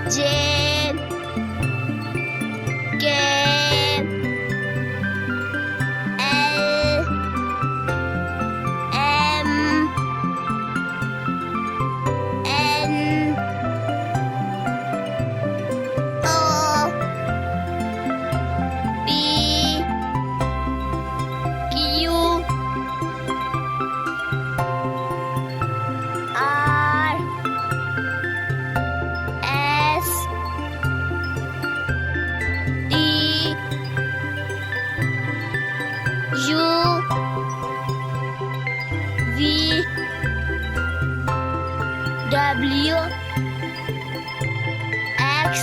J K L M N O P Q R S T U V W X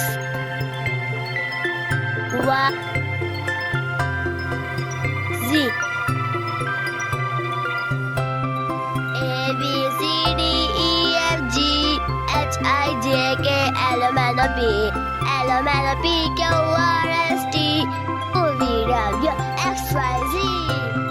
Y Z A B C D E F G H I J K L M N O P L M N O P Q R S T U V W X Y Z